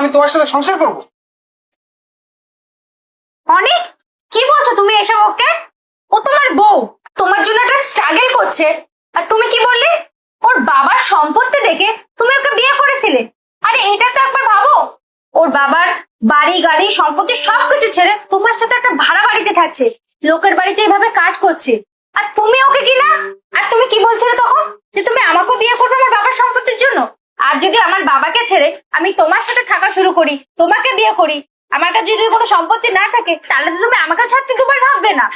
আমি তোমার সাথে সংসার করবো? অনেক কি বলছো তুমি এসব ওকে? ও তোমার বউ, তোমার জন্য একটা স্ট্রাগল করছে, আর তুমি কি বললে ওর বাবার সম্পত্তি দেখে তুমি ওকে বিয়ে করেছিলে? আরে এটা তো একবার ভাবো, ওর বাবার বাড়ি গাড়ি সম্পত্তি সবকিছু ছেড়ে তোমার সাথে একটা ভাড়া বাড়িতে থাকছে, লোকের বাড়িতে এভাবে কাজ করছে, আর তুমি ওকে কিনা? আর তুমি কি বলছিলে তখন যে তুমি আমাকেও বিয়ে করবে আমার বাবার সম্পত্তির জন্য? আর যদি আমার বাবাকে ছেড়ে আমি তোমার সাথে থাকা শুরু করি, তোমাকে বিয়ে করি, আমার কাছে যদি কোনো সম্পত্তি না থাকে, তাহলে তো তুমি আমাকে ছাড়তে দুবার ভাববে না।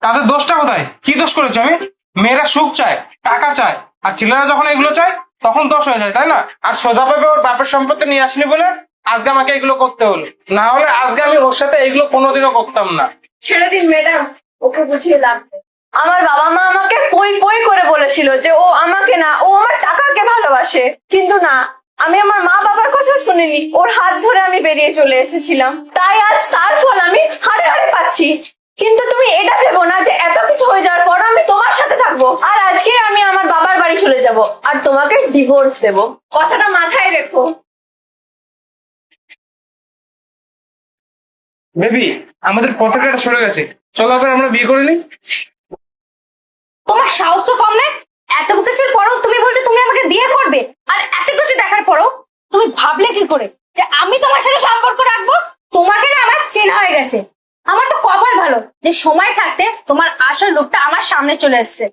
তাদের দোষটা কোথায়? কি দোষ করেছো আমি? মেয়েরা সুখ চায়, টাকা চায়, আর ছেলেরা যখন এগুলো চায় তখন দোষ হয়ে যায়, তাই না? আর সোজাভাবে ওর বাপের সম্পত্তি নিয়ে আসনি বলে আজকে আমাকে এগুলো করতে হলো, না হলে আজকে আমি ওর সাথে এগুলো কোনোদিনও করতাম না। ছেড়ে দিন ম্যাডাম, ওকে বুঝিয়ে লাভ নেই। আমার বাবা মা আমাকে পই পই করে বলেছিল যে ও আমাকে না, ও আমার টাকাকে ভালোবাসে, কিন্তু না, আমি আমার মা বাবার কথা শুনিনি, ওর হাত ধরে আমি বেরিয়ে চলে এসেছিলাম, তাই আজ তার ফল আমি হাড়ে হাড়ে পাচ্ছি। কিন্তু তুমি এটা ভেবো না যে এত কিছু হয়ে যাওয়ার পর আমি তোমার সাথে থাকবো, আর আজকে আমি আমার বাবার বাড়ি চলে যাব আর তোমাকে ডিভোর্স দেব, কথাটা মাথায় রেখো। বেবি, আমাদের পতাকাটা সরে গেছে, চলো আবার আমরা বিয়ে করে নিই। তোমার সাহস তো কম নয়, এত কিছুর পরও তুমি বলছো তুমি আমাকে বিয়ে করবে, আর এত কিছু দেখার পরও তুমি ভাবলে কি করে যে আমি তোমার সাথে সম্পর্ক রাখবো? তোমাকে না আমার চেনা হয়ে গেছে। আমার তো কপাল ভালো যে সময় থাকতে তোমার আসল রূপটা আমার সামনে চলে এসেছে।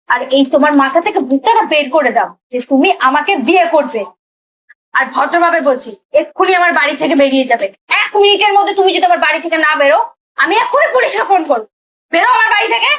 আর এই তোমার মাথা থেকে ভূতটা বের করে দাও যে তুমি আমাকে বিয়ে করবে। আর ভদ্রভাবে বলছি, এক্ষুনি আমার বাড়ি থেকে বেরিয়ে যাবে। 1 মিনিটের মধ্যে তুমি যদি আমার বাড়ি থেকে না বেরো, আমি এক্ষুনি পুলিশকে ফোন করবো। বেরো আমার বাড়ি থেকে।